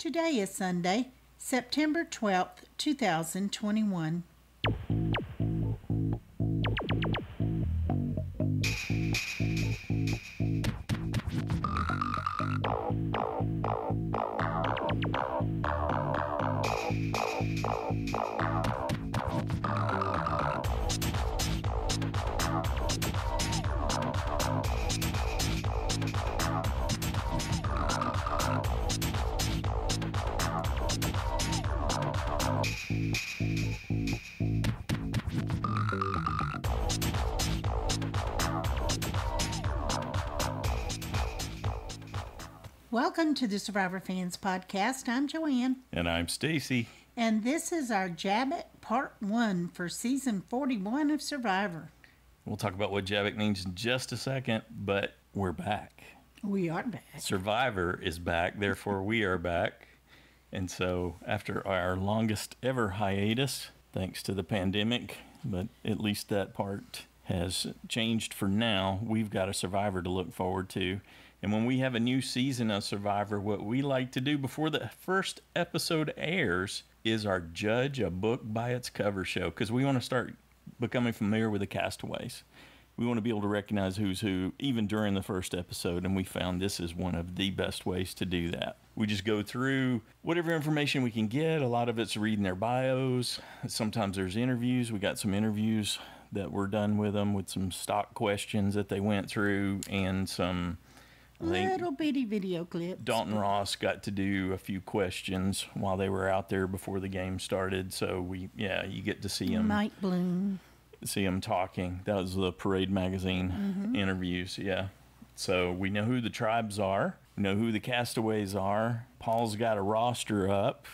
Today is Sunday, September 12th, 2021. Welcome to the Survivor Fans Podcast. I'm Joanne. And I'm Stacy. And this is our JABBIC Part 1 for Season 41 of Survivor. We'll talk about what JABBIC means in just a second, but we're back. We are back. Survivor is back, therefore we are back. And so after our longest ever hiatus, thanks to the pandemic, but at least that part has changed for now, we've got a Survivor to look forward to. And when we have a new season of Survivor, what we like to do before the first episode airs is our Judge a Book by its Cover show, because we want to start becoming familiar with the castaways. We want to be able to recognize who's who even during the first episode, and we found this is one of the best ways to do that. We just go through whatever information we can get. A lot of it's reading their bios. Sometimes there's interviews. We got some interviews that were done with them with some stock questions that they went through and some little bitty video clips. Dalton Ross got to do a few questions while they were out there before the game started. So you get to see him. Mike Bloom. See him talking. That was the Parade Magazine interviews. Yeah. So we know who the tribes are. We know who the castaways are. Paul's got a roster up.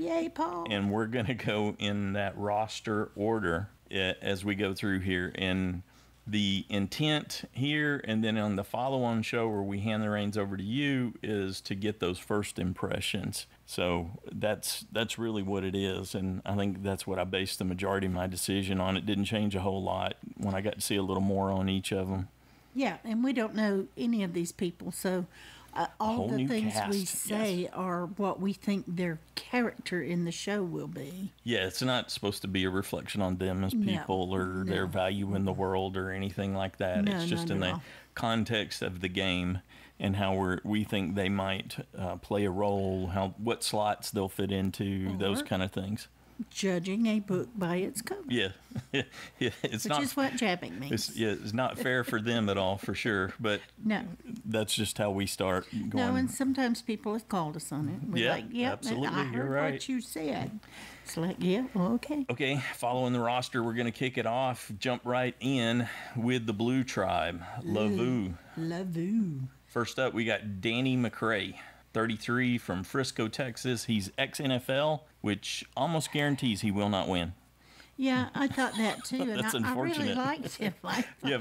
Yay, Paul. And we're going to go in that roster order as we go through here. And the intent here and then on the follow-on show where we hand the reins over to you is to get those first impressions. So that's really what it is, and I think that's what I based the majority of my decision on. It didn't change a whole lot when I got to see a little more on each of them. Yeah, and we don't know any of these people, so all the things we say are what we think their character in the show will be. Yeah, it's not supposed to be a reflection on them as people or their value in the world or anything like that. It's just in the context of the game and how we think they might play a role, what slots they'll fit into, those kind of things. Judging a book by its cover. Yeah. Which is what JABBIC means. It's not fair for them at all, for sure. But that's just how we start going. No, and sometimes people have called us on it. We're like, absolutely. I heard You're right. what you said. It's like, okay. Okay, following the roster, we're going to kick it off, jump right in with the Blue Tribe, Lavu. First up, we got Danny McCray. 33 from Frisco, Texas. He's ex-NFL, which almost guarantees he will not win. Yeah, I thought that too. That's and unfortunate. I really liked him.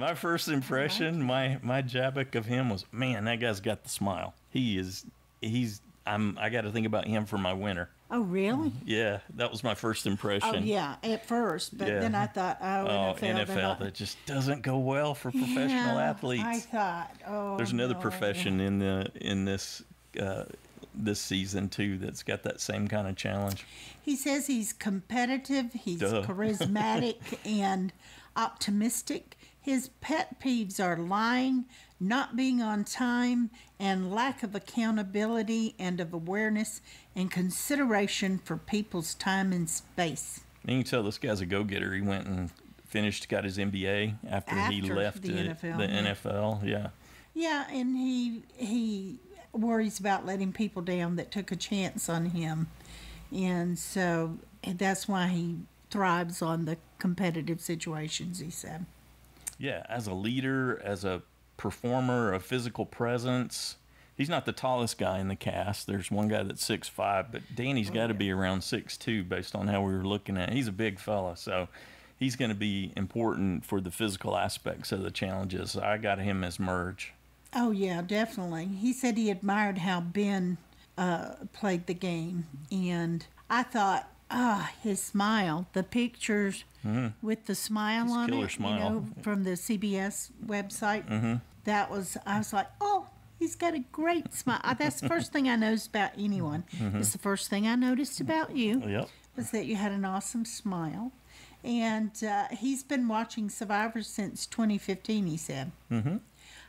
My first impression, my JABBIC of him was, man, that guy's got the smile. I got to think about him for my winner. Oh, really? Yeah, that was my first impression. Oh, yeah, at first. But then I thought, NFL, that just doesn't go well for professional athletes. I thought, there's another profession in this season too that's got that same kind of challenge. He says he's competitive, he's charismatic and optimistic. His pet peeves are lying, not being on time, and lack of accountability and of awareness and consideration for people's time and space. And you can tell this guy's a go-getter. He went and got his MBA after he left the NFL. Yeah, and he worries about letting people down that took a chance on him. And so that's why he thrives on the competitive situations, he said. Yeah, as a leader, as a performer, a physical presence. He's not the tallest guy in the cast. There's one guy that's 6'5", but Danny's got to be around 6'2", based on how we were looking at it. He's a big fella, so he's going to be important for the physical aspects of the challenges. I got him as merge. Oh, yeah, definitely. He said he admired how Ben played the game. And I thought, his smile, the pictures with the smile on it, smile. from the CBS website, I was like, He's got a great smile. That's the first thing I noticed about anyone. It's the first thing I noticed about you. Yep. Was that you had an awesome smile. And he's been watching Survivor since 2015, he said.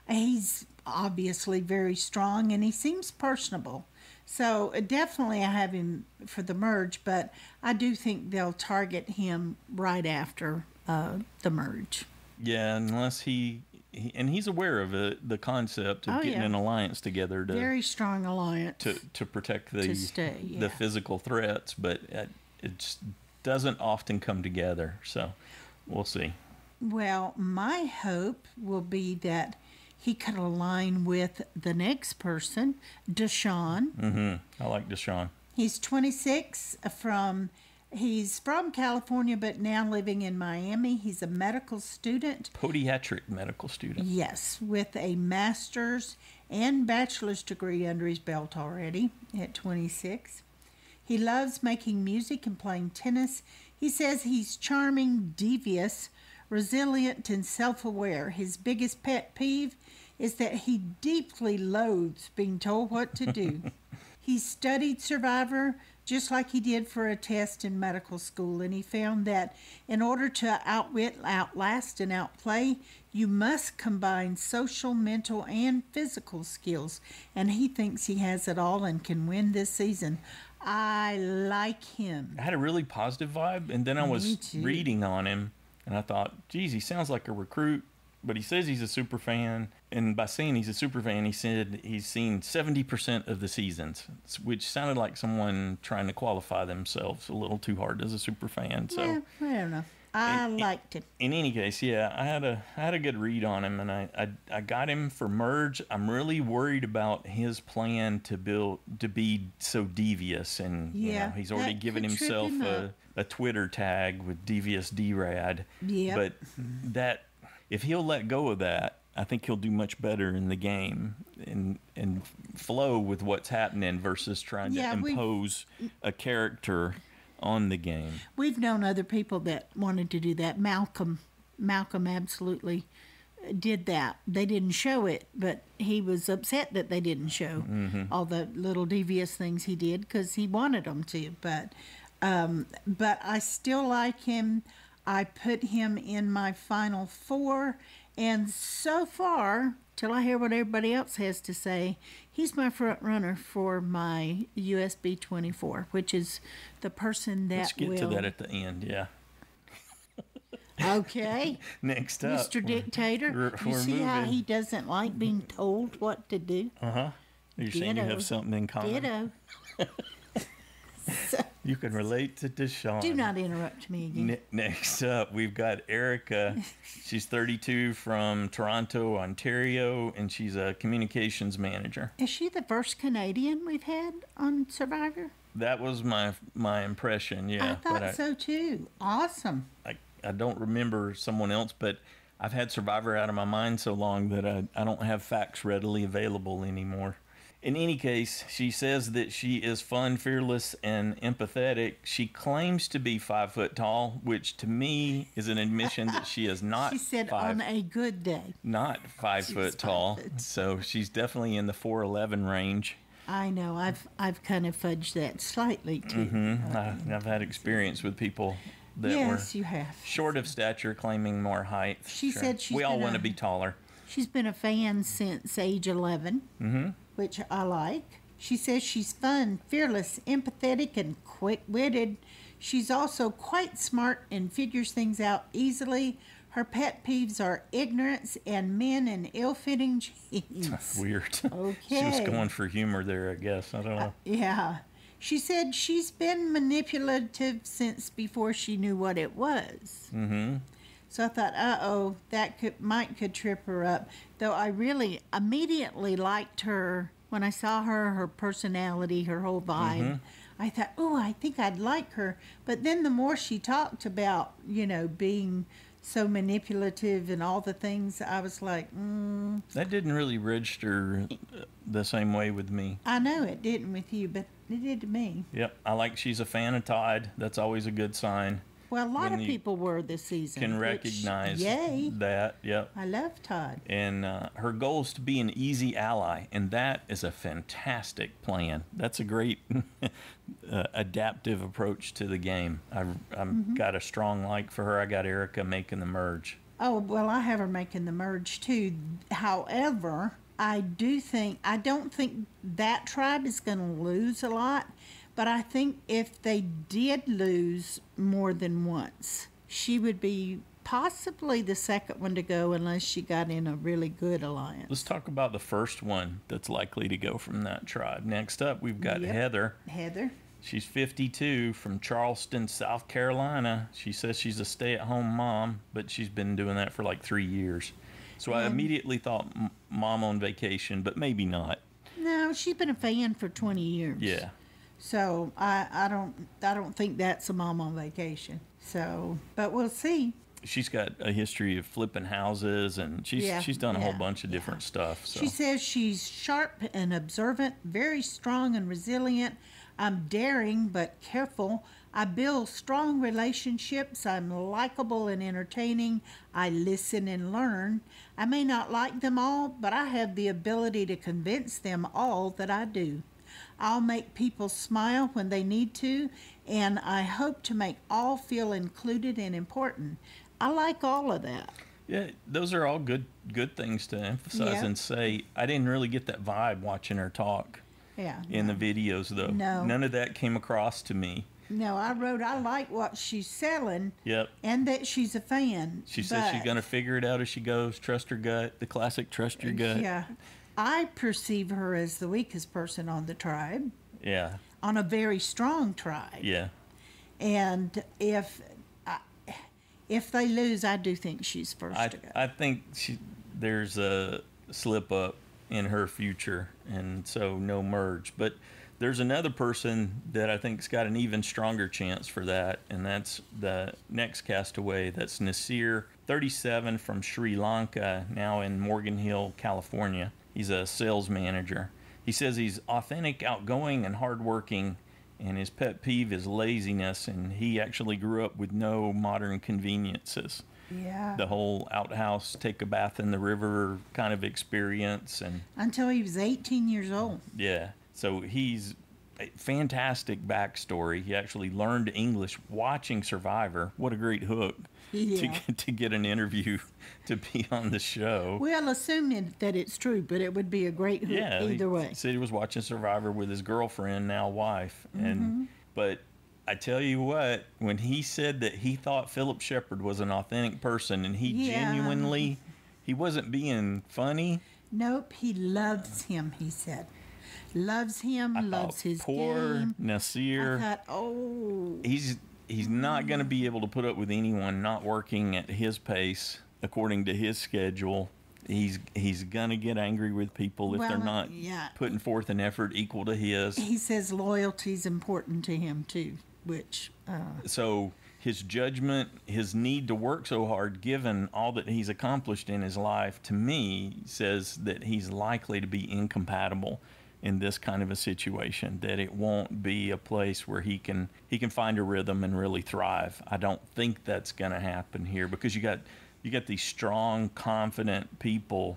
He's obviously very strong, and he seems personable. So definitely I have him for the merge, but I do think they'll target him right after the merge. Yeah, unless and he's aware of it, the concept of getting an alliance together to very strong alliance to protect the stay, physical threats, but it just doesn't often come together. So we'll see. Well, my hope will be that he could align with the next person, Deshaun. I like Deshaun. He's 26 He's from California, but now living in Miami. He's a medical student. Podiatric medical student. Yes, with a master's and bachelor's degree under his belt already at 26. He loves making music and playing tennis. He says he's charming, devious, resilient, and self-aware. His biggest pet peeve is that he deeply loathes being told what to do. He studied Survivor just like he did for a test in medical school, and he found that in order to outwit, outlast, and outplay, you must combine social, mental, and physical skills, and he thinks he has it all and can win this season. I like him. I had a really positive vibe, and then I was reading on him, and I thought, geez, he sounds like a recruit, but he says he's a super fan. And by saying he's a super fan, he said he's seen 70% of the seasons, which sounded like someone trying to qualify themselves a little too hard as a super fan. So yeah, I don't know. I liked him. In any case, yeah, I had a good read on him, and I got him for merge. I'm really worried about his plan to be so devious, and he's already given himself a Twitter tag with devious D-Rad. Yeah, but that if he'll let go of that, I think he'll do much better in the game and flow with what's happening versus trying to impose a character on the game. We've known other people that wanted to do that. Malcolm absolutely did that. They didn't show it, but he was upset that they didn't show all the little devious things he did because he wanted them to. But I still like him. I put him in my final four, and so far, till I hear what everybody else has to say, he's my front runner for my USB 24, which is the person that Let's get to that at the end, yeah. Okay. Next up, Mr. Dictator, you see how he doesn't like being told what to do? You're saying you have something in common. Ditto. You can relate to Deshaun. Do not interrupt me again. Next up, we've got Erica. She's 32 from Toronto, Ontario, and she's a communications manager. Is she the first Canadian we've had on Survivor? That was my impression, yeah. I thought so too. Awesome. I don't remember someone else, but I've had Survivor out of my mind so long that I don't have facts readily available anymore. In any case, she says that she is fun, fearless, and empathetic. She claims to be 5 foot tall, which to me is an admission that she is not. She said on a good day. Not 5 foot tall. So she's definitely in the 4'11" range. I know. I've kind of fudged that slightly too. I've had experience with people that you have. Short of stature, claiming more height. She said we all want to be taller. She's been a fan since age 11, which I like. She says she's fun, fearless, empathetic, and quick-witted. She's also quite smart and figures things out easily. Her pet peeves are ignorance and men in ill-fitting jeans. Weird. Okay. She was going for humor there, I guess. I don't know. Yeah. She said she's been manipulative since before she knew what it was. So I thought, that could trip her up. Though I really immediately liked her when I saw her personality, her whole vibe. I thought, I think I'd like her. But then the more she talked about, being so manipulative and all the things, I was like, That didn't really register the same way with me. I know it didn't with you, but it did to me. Yep. She's a fan of Todd. That's always a good sign. Well, a lot of people were this season. Can recognize yay. that. Yep. I love Todd. And her goal is to be an easy ally, and that is a fantastic plan. That's a great adaptive approach to the game. I've got a strong like for her. I got Erica making the merge. Oh, well, I have her making the merge too. However, I don't think that tribe is going to lose a lot, but I think if they did lose more than once, she would be possibly the second one to go unless she got in a really good alliance. Let's talk about the first one that's likely to go from that tribe. Next up, we've got Heather. Heather. She's 52 from Charleston, South Carolina. She says she's a stay-at-home mom, but she's been doing that for like 3 years. So I immediately thought mom on vacation, but maybe not. No, she's been a fan for 20 years. Yeah. So I don't think that's a mom on vacation. So, but we'll see. She's got a history of flipping houses, and she's done a whole bunch of different stuff. So. She says she's sharp and observant, very strong and resilient. I'm daring but careful. I build strong relationships. I'm likable and entertaining. I listen and learn. I may not like them all, but I have the ability to convince them all that I do. I'll make people smile when they need to, and I hope to make all feel included and important. I like all of that. Yeah, those are all good things to emphasize and say. I didn't really get that vibe watching her talk. In the videos, though. No. None of that came across to me. No, I wrote I like what she's selling. Yep. And that she's a fan. She says she's going to figure it out as she goes. Trust her gut. The classic trust your gut. Yeah. I perceive her as the weakest person on the tribe. Yeah. On a very strong tribe. Yeah. And if they lose, I do think she's first to go. I think there's a slip up in her future, and so no merge. But there's another person that I think's got an even stronger chance for that, and that's the next castaway. That's Nasir, 37, from Sri Lanka, now in Morgan Hill, California. He's a sales manager. He says he's authentic, outgoing, and hardworking, and his pet peeve is laziness, and he actually grew up with no modern conveniences. Yeah. The whole outhouse, take a bath in the river kind of experience. And until he was 18 years old. Yeah. So he's a fantastic backstory. He actually learned English watching Survivor. What a great hook to get an interview to be on the show. Well, assuming that it's true, but it would be a great hook either way. He said he was watching Survivor with his girlfriend, now wife. But I tell you what, when he said that he thought Philip Shepard was an authentic person, and he genuinely, he wasn't being funny. Nope, he loves him, he said. Loves him, loves his poor game. Nasir. I thought, he's not going to be able to put up with anyone not working at his pace according to his schedule. He's going to get angry with people if they're not putting forth an effort equal to his. He says loyalty's important to him too, which so his judgment, his need to work so hard, given all that he's accomplished in his life, to me says that he's likely to be incompatible in this kind of a situation, that it won't be a place where he can find a rhythm and really thrive. I don't think that's going to happen here, because you got these strong, confident people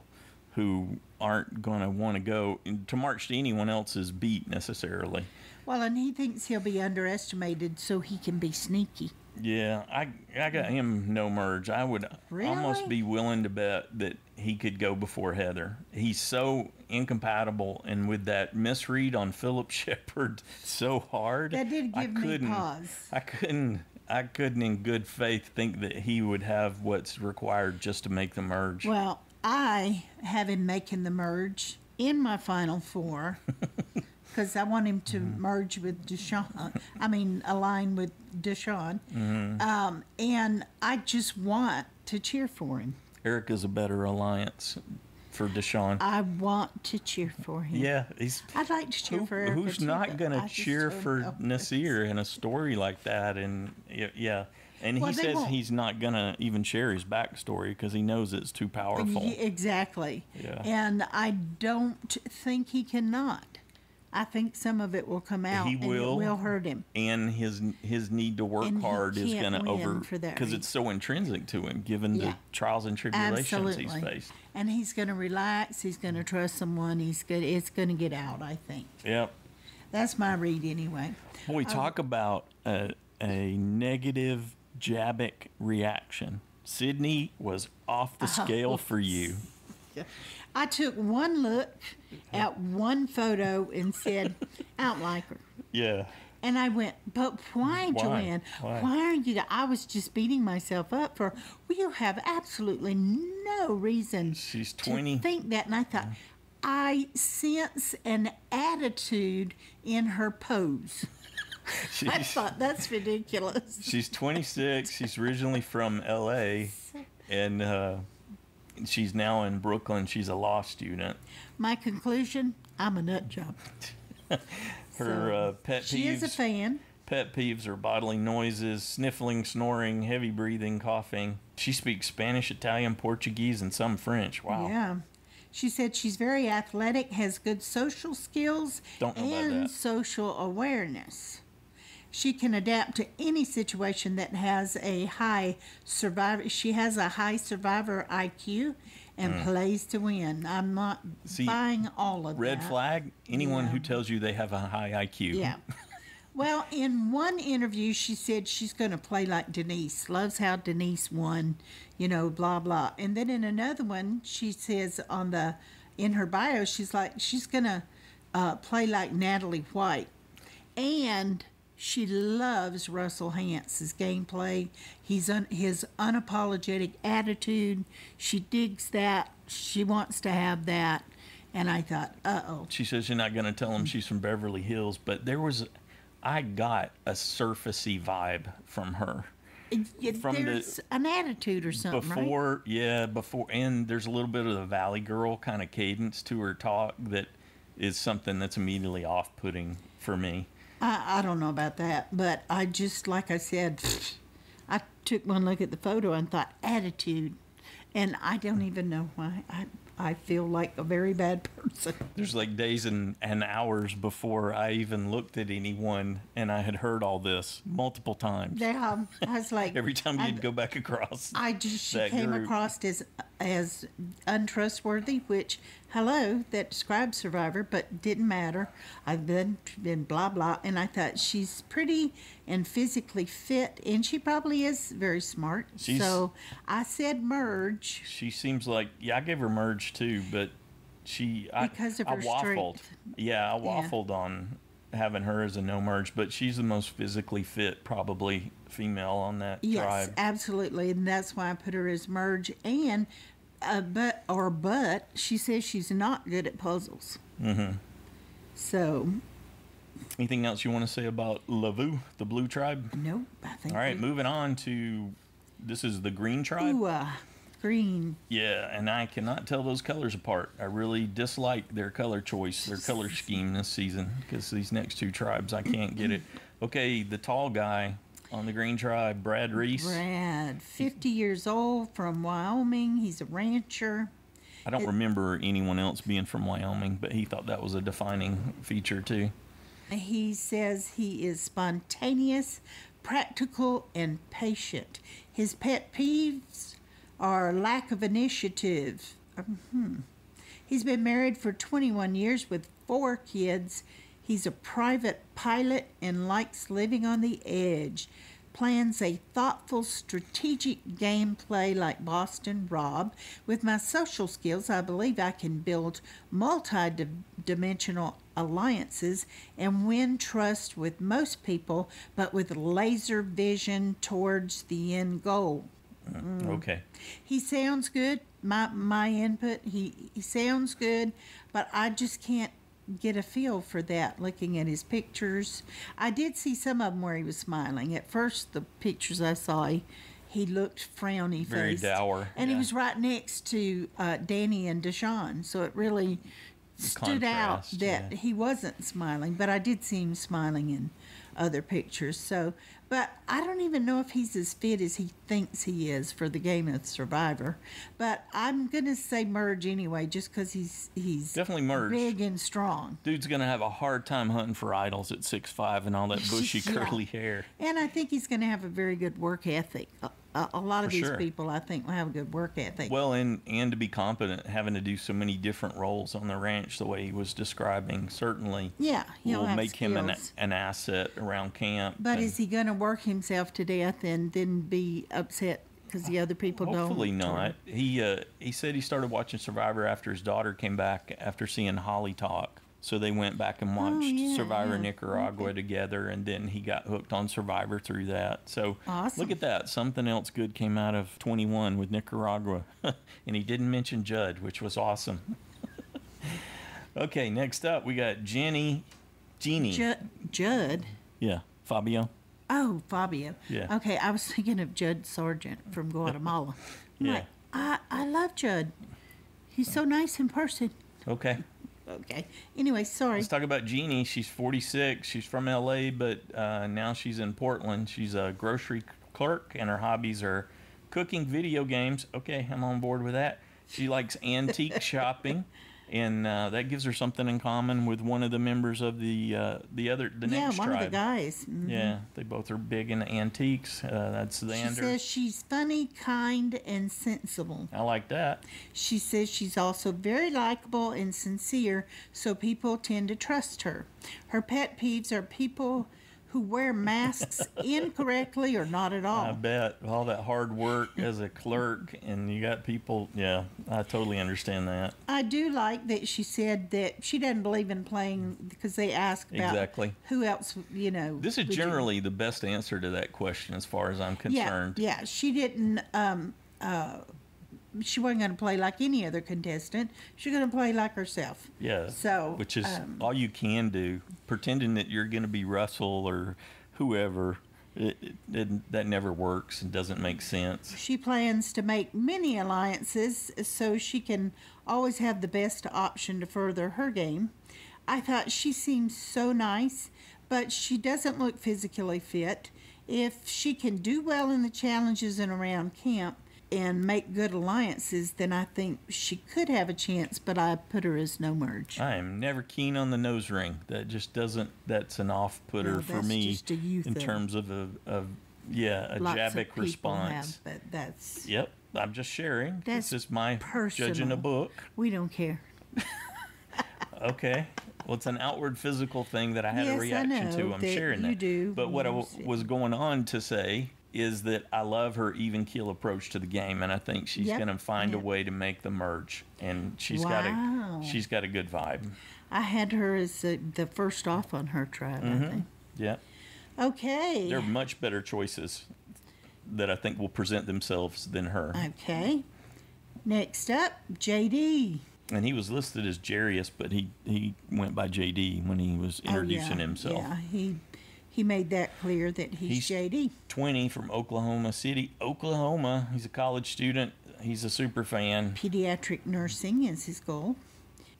who aren't going to want to go to march to anyone else's beat necessarily. Well, and he thinks he'll be underestimated so he can be sneaky. Yeah, I got him no merge. I would almost be willing to bet that he could go before Heather. He's so incompatible, and with that misread on Philip Shepard so hard, that did give me pause. I couldn't in good faith think that he would have what's required just to make the merge. Well, I have him making the merge in my final four. Because I want him to merge with Deshaun. Align with Deshaun. And I just want to cheer for him. Erica's a better alliance for Deshaun. I want to cheer for him. Yeah. I'd like to cheer for Erica. Who's not going to cheer for Nasir in a story like that? And yeah. And he says he's not going to even share his backstory because he knows it's too powerful. Exactly. Yeah. And I don't think he cannot. I think some of it will come out. He will. And it will hurt him. And his need to work And hard is going to because reason. it's so intrinsic to him, given the trials and tribulations he's faced. And he's going to relax. He's going to trust someone. It's going to get out, I think. Yep. That's my read anyway. Well, we talk about a negative JABBIC reaction. Sydney was off the scale for you. I took one look at one photo and said, I don't like her. Yeah. And I went, but why, Joanne? Why are you? I was just beating myself up for, well, you have absolutely no reason She's 20. to think that. And I thought, I sense an attitude in her pose. I thought, that's ridiculous. She's 26. She's originally from L.A. And she's now in Brooklyn. She's a law student. My conclusion, I'm a nut job. Her pet peeves. She is a fan. Pet peeves are bodily noises, sniffling, snoring, heavy breathing, coughing. She speaks Spanish, Italian, Portuguese, and some French. Wow. Yeah. She said she's very athletic, has good social skills, and social awareness. She can adapt to any situation that has a high survivor. She has a high survivor IQ and plays to win. I'm not buying all of that. Red flag, anyone who tells you they have a high IQ. Yeah. Well, in one interview, she said she's going to play like Denise, loves how Denise won, blah, blah. And then in another one, she says in her bio, she's going to play like Natalie White. And she loves Russell Hance's gameplay. His unapologetic attitude. She digs that. She wants to have that. And I thought, uh-oh. She says you're not going to tell him she's from Beverly Hills, but I got a surfacey vibe from her. There's an attitude or something, right? Before, and there's a little bit of the Valley Girl kind of cadence to her talk that is something that's immediately off-putting for me. I don't know about that, but I just, like I said, I took one look at the photo and thought, attitude. And I don't even know why. I feel like a very bad person. There's like days and hours before I even looked at anyone, and I had heard all this multiple times. Yeah, I was like... Every time you'd go back across she came across as untrustworthy, which, that describes Survivor, but didn't matter. I've been blah, blah, and I thought she's pretty and physically fit, and she probably is very smart. So I said merge. She seems like, I gave her merge too, but because of her waffled. strength. Yeah, I waffled on having her as a no merge, but she's the most physically fit, probably female on that tribe. Yes, absolutely, and that's why I put her as merge. And but she says she's not good at puzzles. Mm-hmm. So. Anything else you want to say about Lavu, the blue tribe? Nope. I think. All right, moving on to, this is the green tribe. Ooh, green. Yeah, and I cannot tell those colors apart. I really dislike their color choice, their color scheme this season, because these next two tribes, I can't get it. Okay, the tall guy on the green tribe, Brad Reese. Brad, 50 years old, from Wyoming. He's a rancher. I don't remember anyone else being from Wyoming, but he thought that was a defining feature too. He says he is spontaneous, practical, and patient. His pet peeves are lack of initiative. He's been married for 21 years with 4 kids. He's a private pilot and likes living on the edge. Plans a thoughtful, strategic gameplay like Boston Rob. With my social skills, I believe I can build multi-dimensional alliances and win trust with most people, but with laser vision towards the end goal. Okay. He sounds good. My input, he sounds good, but I just can't get a feel for that looking at his pictures. I did see some of them where he was smiling. At first, the pictures I saw, he looked frowny-faced. Very dour. And he was right next to Danny and Deshawn, so it really stood out that he wasn't smiling, but I did see him smiling in other pictures. So, but I don't even know if he's as fit as he thinks he is for the game of Survivor. But I'm gonna say merge anyway, just because he's definitely merge, big and strong. Dude's gonna have a hard time hunting for idols at 6'5" and all that bushy curly hair. And I think he's gonna have a very good work ethic. A lot of these sure. people, I think, will have a good work ethic. Well, and to be competent, having to do so many different roles on the ranch, the way he was describing, certainly will make him an asset around camp. But is he going to work himself to death and then be upset because the other people don't? Hopefully not. He said he started watching Survivor after his daughter came back after seeing Holly talk. So they went back and watched Survivor Nicaragua together, and then he got hooked on Survivor through that. So awesome. Look at that. Something else good came out of 21 with Nicaragua. And he didn't mention Judd, which was awesome. Okay, next up we got Jeannie. Judd? Yeah, Fabio. Oh, Fabio. Yeah. Okay, I was thinking of Judd Sargent from Guatemala. I love Judd. He's so nice in person. Okay. Okay. Anyway, sorry. Let's talk about Jeannie. She's 46. She's from LA, but now she's in Portland. She's a grocery clerk, and her hobbies are cooking, video games. Okay, I'm on board with that. She likes antique shopping, and that gives her something in common with one of the members of the next one tribe. of the guys. Mm-hmm. Yeah, they both are big into antiques. That's Xander. She says she's funny, kind, and sensible. I like that. She says she's also very likable and sincere, so people tend to trust her. Her pet peeves are people who wear masks incorrectly or not at all. I bet. All that hard work as a clerk, and you got people, I totally understand that. I do like that she said that she doesn't believe in playing, because they ask about who else, This is generally the best answer to that question as far as I'm concerned. Yeah, she didn't, she wasn't going to play like any other contestant. She's going to play like herself. Yeah. So, which is all you can do. Pretending that you're going to be Russell or whoever, that never works and doesn't make sense. She plans to make many alliances so she can always have the best option to further her game. I thought she seems so nice, but she doesn't look physically fit. If she can do well in the challenges and around camp and make good alliances, then I think she could have a chance, but I put her as no merge. I am never keen on the nose ring. That just doesn't, that's an off-putter for me just a youth in terms of a JABBIC response. But that's... Yep, I'm just sharing. That's this is my personal. judging a book. We don't care. Okay. Well, it's an outward physical thing that I had a reaction to. I'm sharing that. You do. But what I was going on to say is that I love her even keel approach to the game, and I think she's going to find a way to make the merge. And she's got a good vibe. I had her as the first off on her tribe, I think. Yeah. Okay. There are much better choices that I think will present themselves than her. Okay. Next up, JD. And he was listed as Jarius, but he went by JD when he was introducing himself. Yeah, he made that clear that he's JD. 20 from Oklahoma City, Oklahoma. He's a college student. He's a super fan. Pediatric nursing is his goal.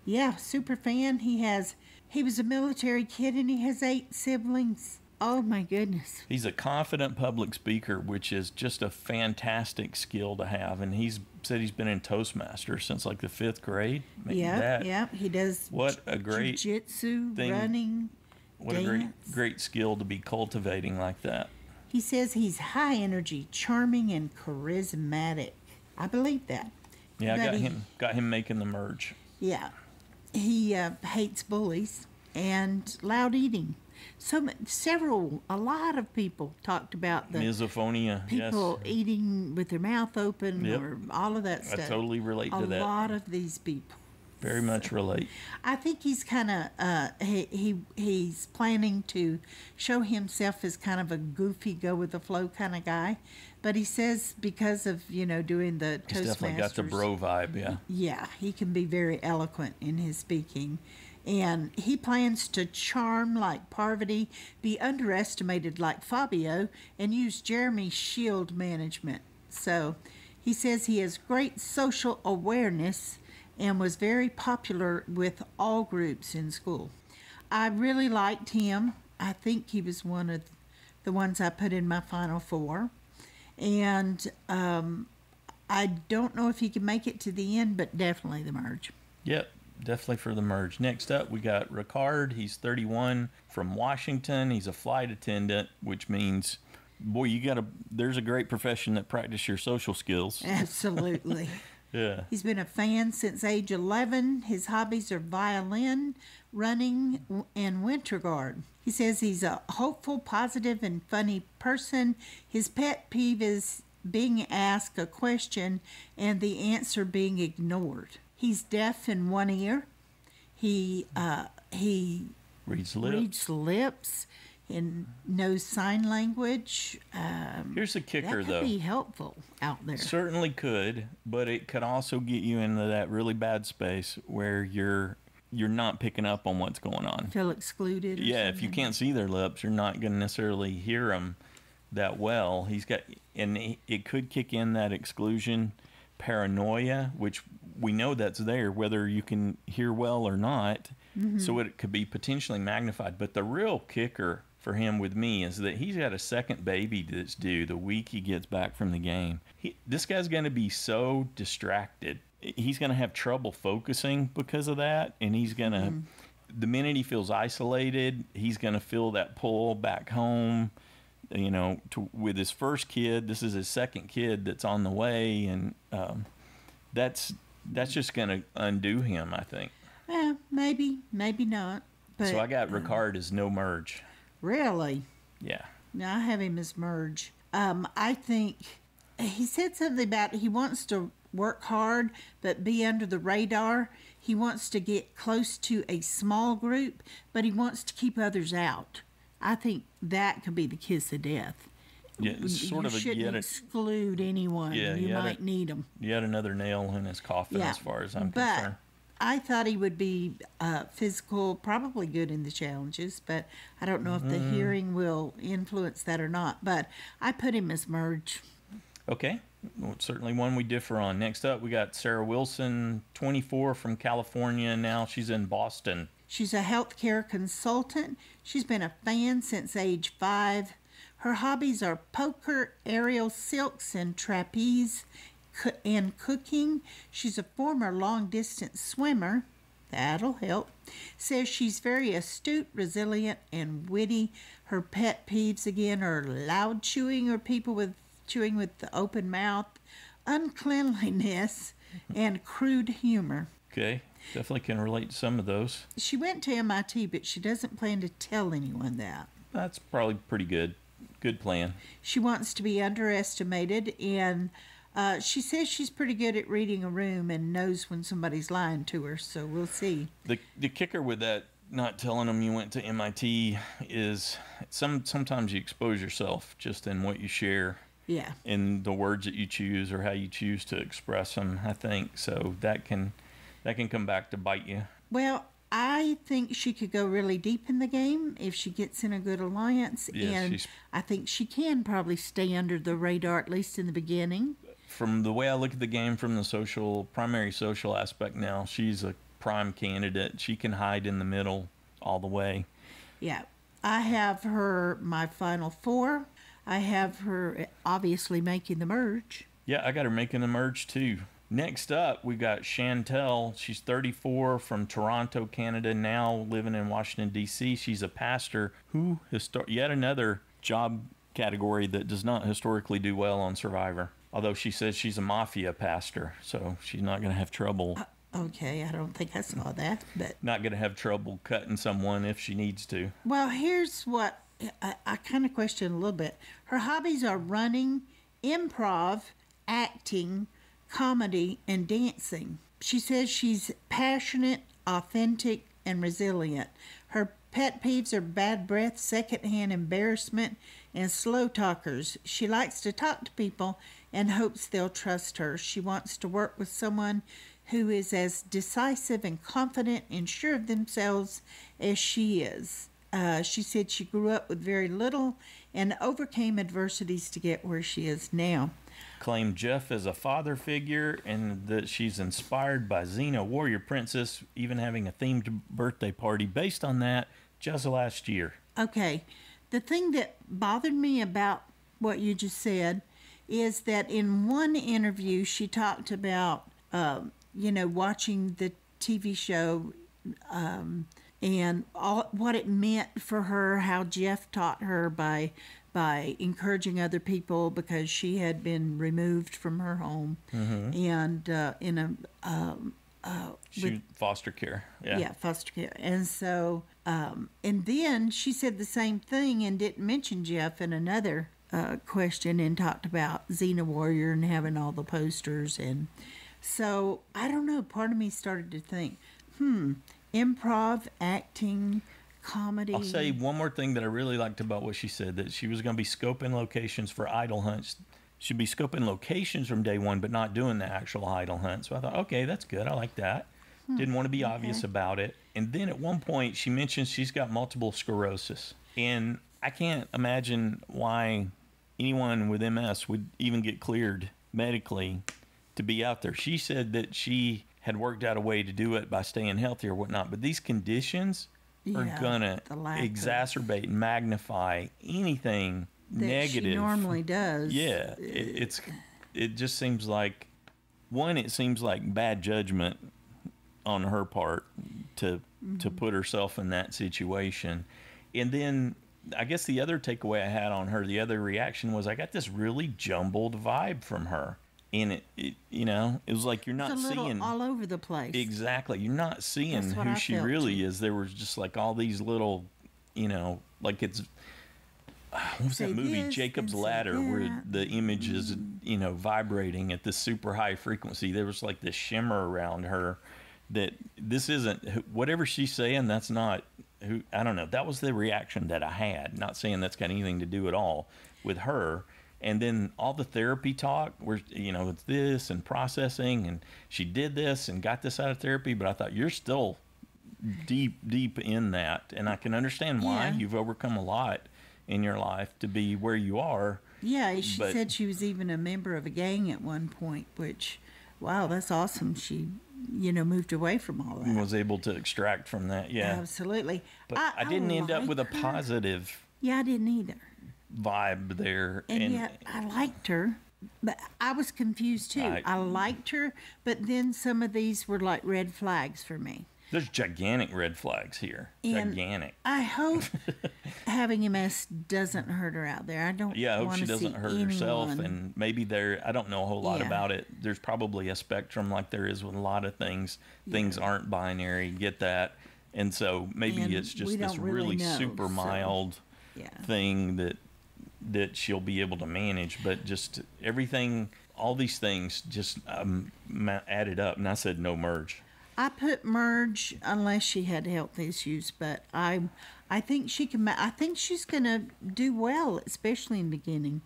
Yeah, super fan. He was a military kid and he has 8 siblings. Oh my goodness. He's a confident public speaker, which is just a fantastic skill to have. And he's said he's been in Toastmasters since like the 5th grade. Yeah, he does. What a great jiu-jitsu, running, what dance. A great skill to be cultivating like that. He says he's high energy, charming, and charismatic. I believe that. Yeah, I got him making the merge. Yeah. He hates bullies and loud eating. A lot of people talked about the misophonia. People eating with their mouth open or all of that stuff. I totally relate to that. A lot of these people. Very much relate. I think he's kind of he's planning to show himself as kind of a goofy, go with the flow kind of guy, but he says because of doing the Toastmasters, he's definitely got the bro vibe. Yeah. Yeah, he can be very eloquent in his speaking. And he plans to charm like Parvati, be underestimated like Fabio, and use Jeremy's shield management. So he says he has great social awareness and was very popular with all groups in school. I really liked him. I think he was one of the ones I put in my final four. And I don't know if he can make it to the end, but definitely the merge. Yep, definitely for the merge. Next up, we got Ricard. He's 31 from Washington. He's a flight attendant, which means, boy, there's a great profession that practice your social skills. Absolutely. Yeah. He's been a fan since age 11. His hobbies are violin, running, and winter guard. He says he's a hopeful, positive, and funny person. His pet peeve is being asked a question and the answer being ignored. He's deaf in one ear. He reads lips and knows sign language. Here's the kicker, that could be helpful out there. Certainly could, but it could also get you into that really bad space where you're not picking up on what's going on. Feel excluded. Yeah, if you can't see their lips, you're not going to necessarily hear them that well. It could kick in that exclusion paranoia, which we know that's there, whether you can hear well or not. Mm-hmm. So it could be potentially magnified. But the real kicker for him with me is that he's got a second baby that's due the week he gets back from the game. This guy's going to be so distracted. He's going to have trouble focusing because of that. And he's going to, the minute he feels isolated, he's going to feel that pull back home. With his first kid, this is his second kid that's on the way. And that's just going to undo him, I think. Yeah, maybe not. But, so I got Ricard as no merge. Really? Yeah. No, I have him as merge. I think he said something about he wants to work hard but be under the radar. He wants to get close to a small group, but he wants to keep others out. I think that could be the kiss of death. Yeah, it's sort you of shouldn't exclude anyone. Yeah, you might need them. Yet another nail in his coffin, as far as I'm concerned. I thought he would be physical, probably good in the challenges, but I don't know if the hearing will influence that or not. But I put him as merge. Okay. Well, certainly one we differ on. Next up, we got Sarah Wilson, 24 from California. Now she's in Boston. She's a healthcare consultant. She's been a fan since age 5. Her hobbies are poker, aerial silks, and trapeze, and cooking. She's a former long-distance swimmer. That'll help. Says she's very astute, resilient, and witty. Her pet peeves, again, are loud chewing or people chewing with the open mouth, uncleanliness, and crude humor. Okay. Definitely can relate to some of those. She went to MIT, but she doesn't plan to tell anyone that. That's probably pretty good. Good plan. She wants to be underestimated, and she says she's pretty good at reading a room and knows when somebody's lying to her, so we'll see. The kicker with that, not telling them you went to MIT, is sometimes you expose yourself just in what you share. Yeah. In the words that you choose or how you choose to express them, I think. So that can come back to bite you. Well, I think she could go really deep in the game if she gets in a good alliance. Yes, and I think she can probably stay under the radar, at least in the beginning. From the way I look at the game from the primary social aspect now, she's a prime candidate. She can hide in the middle all the way. Yeah. I have her my final 4. I have her obviously making the merge. Yeah, I got her making the merge too. Next up, we got Chantel. She's 34 from Toronto, Canada, now living in Washington, D.C. She's a pastor who, yet another job category that does not historically do well on Survivor. Although she says she's a mafia pastor, so she's not going to have trouble. Okay, I don't think I saw that. But not going to have trouble cutting someone if she needs to. Well, here's what I kind of question a little bit. Her hobbies are running, improv, acting, comedy, and dancing. She says she's passionate, authentic, and resilient. Her pet peeves are bad breath, secondhand embarrassment, and slow talkers. She likes to talk to people and hopes they'll trust her. She wants to work with someone who is as decisive and confident and sure of themselves as she is. she said she grew up with very little and overcame adversities to get where she is now. Claimed Jeff as a father figure and that she's inspired by Xena Warrior Princess, even having a themed birthday party based on that just last year. Okay. The thing that bothered me about what you just said is that in one interview she talked about, watching the TV show and what it meant for her, how Jeff taught her by encouraging other people because she had been removed from her home and Foster care. Yeah, foster care. And so, and then she said the same thing and didn't mention Jeff in another question and talked about Xena Warrior and having all the posters. And so, I don't know, part of me started to think, improv, acting, comedy. I'll say one more thing that I really liked about what she said, that she was going to be scoping locations for idol hunts. She'd be scoping locations from day one, but not doing the actual idol hunt. So I thought, okay, that's good. I like that. Didn't want to be obvious about it. And then at one point, she mentions she's got multiple sclerosis. And I can't imagine why anyone with MS would even get cleared medically to be out there. She said that she had worked out a way to do it by staying healthy or whatnot. But these conditions are going to exacerbate and magnify anything that negative. She normally does. Yeah. It just seems like, it seems like bad judgment on her part to put herself in that situation. And then I guess the other takeaway I had on her, the other reaction was I got this really jumbled vibe from her. And it was like you're not seeing all over the place. Exactly. You're not seeing who she really is. There was just like all these little, like it's, what was that movie, Jacob's Ladder, where the image is, vibrating at this super high frequency. There was like this shimmer around her that this isn't, whatever she's saying, that's not who, I don't know. That was the reaction that I had. Not saying that's got anything to do at all with her. And then all the therapy talk where, it's this and processing and she did this and got this out of therapy. But I thought you're still deep in that. And I can understand why you've overcome a lot in your life to be where you are. Yeah, she said she was even a member of a gang at one point, which, wow, that's awesome. She, moved away from all that. Was able to extract from that, yeah. Absolutely. But I didn't end up with a positive. Yeah, I didn't either. Vibe there. And yet I liked her, but I was confused too. I liked her, but then some of these were like red flags for me. There's gigantic red flags here. And gigantic. I hope having MS doesn't hurt her out there. I don't. Yeah, I hope she doesn't hurt herself. And maybe I don't know a whole lot about it. There's probably a spectrum like there is with a lot of things. Things aren't binary. Get that. And so maybe it's just this really super mild thing that she'll be able to manage. But just everything, all these things just added up. And I said no merge. I put merge unless she had health issues, but I think she can. I think she's gonna do well, especially in the beginning.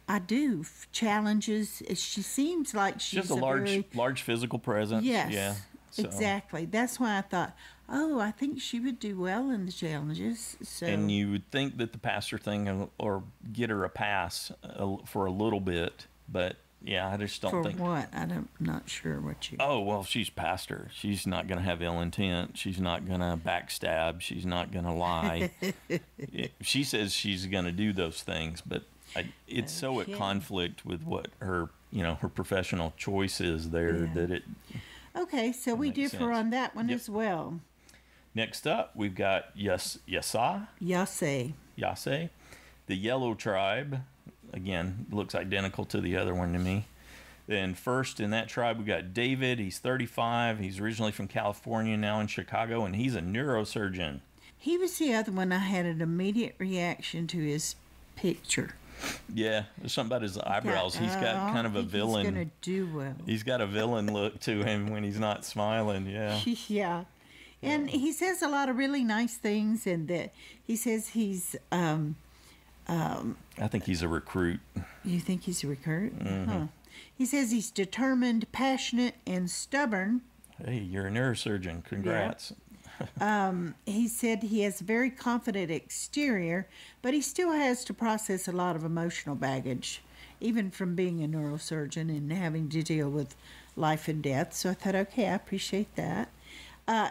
I do challenges. She seems like she's just a large physical presence. Yes, yeah, so. Exactly. That's why I thought, I think she would do well in the challenges. So. And you would think that the pastor thing or get her a pass for a little bit, but. Yeah, I just don't think. For what? I'm not sure what you. Oh, well, she's pastor. She's not going to have ill intent. She's not going to backstab. She's not going to lie. She says she's going to do those things, but it's so at conflict with what her, her professional choice is there that it. Okay, so we differ on that one as well. Next up, we've got Yase, the Yellow Tribe. Again, looks identical to the other one to me. Then first in that tribe, we got David. He's 35. He's originally from California, now in Chicago, and he's a neurosurgeon. He was the other one I had an immediate reaction to his picture. Yeah, there's something about his eyebrows. He's got kind of a villain. He's going to do well. He's got a villain look to him when he's not smiling, yeah. Yeah. And he says a lot of really nice things, and that he says he's... I think he's a recruit. You think he's a recruit? Mm-hmm. Huh. He says he's determined, passionate, and stubborn. Hey, you're a neurosurgeon. Congrats. He said he has a very confident exterior, but he still has to process a lot of emotional baggage, even from being a neurosurgeon and having to deal with life and death. So I thought, okay, I appreciate that.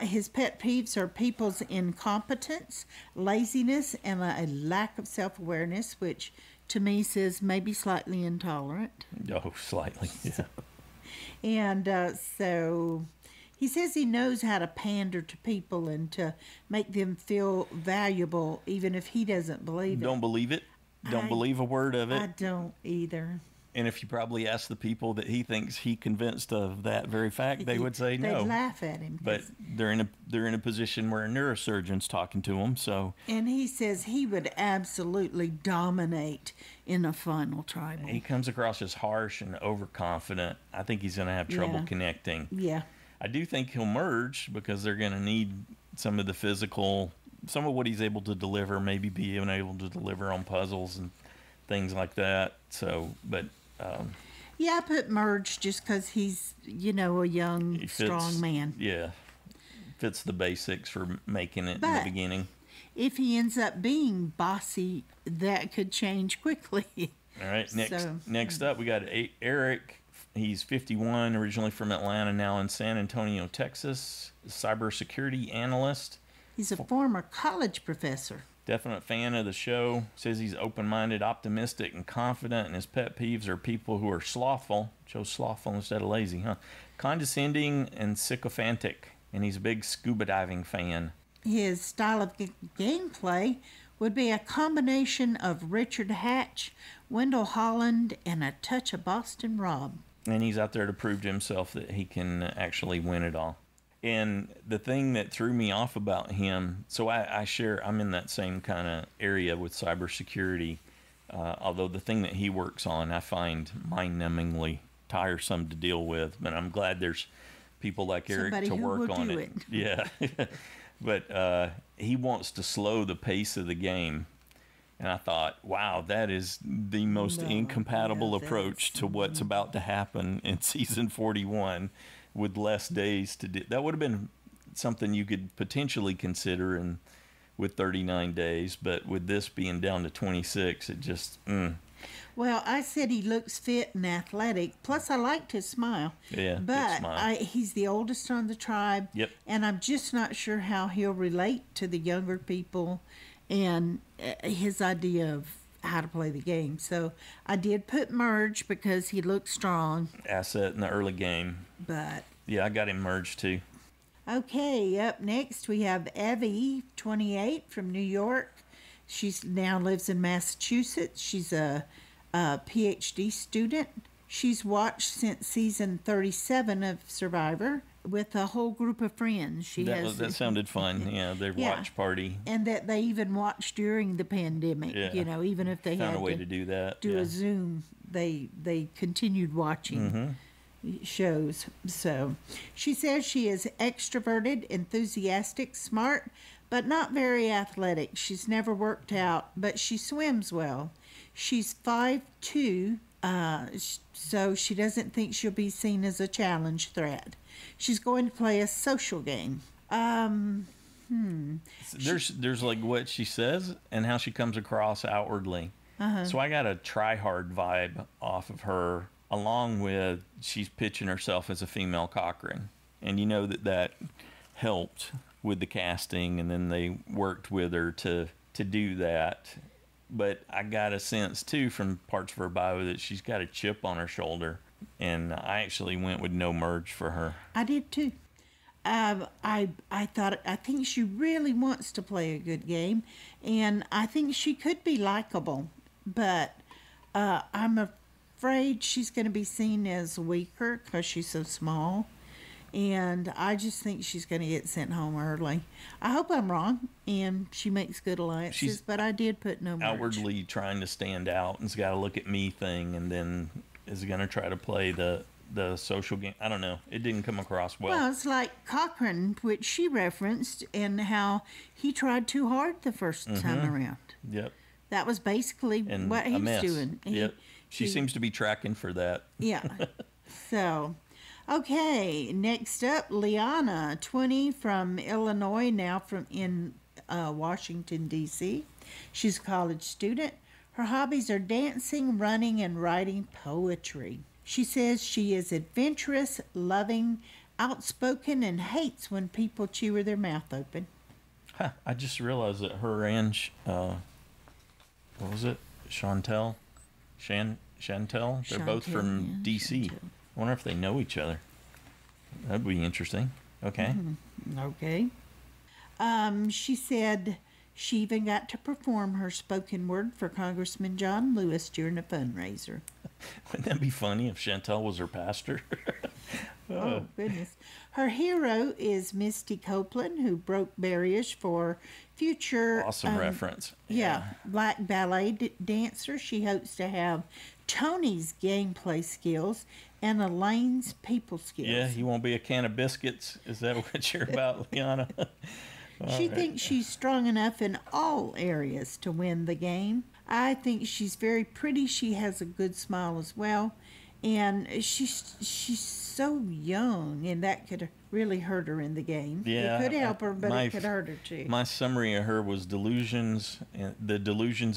His pet peeves are people's incompetence, laziness, and a lack of self awareness, which to me says maybe slightly intolerant. Oh, slightly, yeah. And so he says he knows how to pander to people and to make them feel valuable, even if he doesn't believe it. Don't believe it. Don't believe a word of it. I don't either. And if you probably ask the people that he thinks he convinced of that very fact, they would say no. They'd laugh at him. But they're in a position where a neurosurgeon's talking to them, so. And he says he would absolutely dominate in a final tribal. He comes across as harsh and overconfident. I think he's going to have trouble connecting. Yeah. I do think he'll merge because they're going to need some of the physical, some of what he's able to deliver, maybe being able to deliver on puzzles and things like that. So, but. Yeah, I put merge just because he's, a young, strong man. Yeah. Fits the basics for making it in the beginning. If he ends up being bossy, that could change quickly. All right. Next up, we got Eric. He's 51, originally from Atlanta, now in San Antonio, Texas. Cybersecurity analyst. He's a former college professor. Definite fan of the show. Says he's open-minded, optimistic, and confident, and his pet peeves are people who are slothful. Chose slothful instead of lazy, huh? Condescending and sycophantic, and he's a big scuba diving fan. His style of gameplay would be a combination of Richard Hatch, Wendell Holland, and a touch of Boston Rob. And he's out there to prove to himself that he can actually win it all. And the thing that threw me off about him, so I'm in that same kind of area with cybersecurity, although the thing that he works on I find mind-numbingly tiresome to deal with, but I'm glad there's people like Eric to work on it. Yeah. But he wants to slow the pace of the game. And I thought, wow, that is the most incompatible approach to what's about to happen in season 41. With less days to do. That would have been something you could potentially consider with 39 days, but with this being down to 26, it just. Well, I said he looks fit and athletic. Plus, I liked his smile. Yeah, but he's the oldest on the tribe. Yep. And I'm just not sure how he'll relate to the younger people and his idea of how to play the game. So I did put merge because he looked strong. Asset in the early game. But yeah, I got him merged too. Okay, up next we have Evie, 28, from New York. She now lives in Massachusetts. She's a PhD student. She's watched since season 37 of Survivor with a whole group of friends. That sounded fun. Yeah, their watch party. And that they even watched during the pandemic. Yeah. Even if they found had a way to do that. Do a Zoom, they continued watching shows. So she says she is extroverted, enthusiastic, smart, but not very athletic. She's never worked out, but she swims well. She's 5'2", so she doesn't think she'll be seen as a challenge threat. She's going to play a social game. There's like what she says and how she comes across outwardly. So I got a try-hard vibe off of her, along with she's pitching herself as a female Cochran. And you know that helped with the casting, and then they worked with her to do that. But I got a sense, too, from parts of her bio that she's got a chip on her shoulder. And I actually went with no merge for her. I did, too. I think she really wants to play a good game. And I think she could be likable. But I'm afraid she's going to be seen as weaker because she's so small. And I just think she's going to get sent home early. I hope I'm wrong and she makes good alliances, but I did put no merge. Outwardly trying to stand out and's got a look at me thing, and then is going to try to play the social game. I don't know. It didn't come across well. Well, it's like Cochran, which she referenced, and how he tried too hard the first time around. Yep. That was basically what he was doing. Yep. She seems to be tracking for that. Yeah. So... Okay, next up, Liana, 20, from Illinois, now from in Washington, D.C. She's a college student. Her hobbies are dancing, running, and writing poetry. She says she is adventurous, loving, outspoken, and hates when people chew their mouth open. Huh, I just realized that her and, what was it? Chantel? Chantel? They're both from yeah, D.C. Chantel. I wonder if they know each other. That'd be interesting. Okay. Okay. She said she even got to perform her spoken word for Congressman John Lewis during a fundraiser. Wouldn't that be funny if Chantel was her pastor? Oh, goodness. Her hero is Misty Copeland, who broke barriers for future... Awesome reference. Yeah, black ballet dancer. She hopes to have Tony's gameplay skills and Elaine's people skills. Yeah, he won't be a can of biscuits. Is that what you're about, Liana? She thinks she's strong enough in all areas to win the game. I think she's very pretty. She has a good smile as well. And she's so young, and that could really hurt her in the game. Yeah, it could help her, but it could hurt her too. My summary of her was the delusions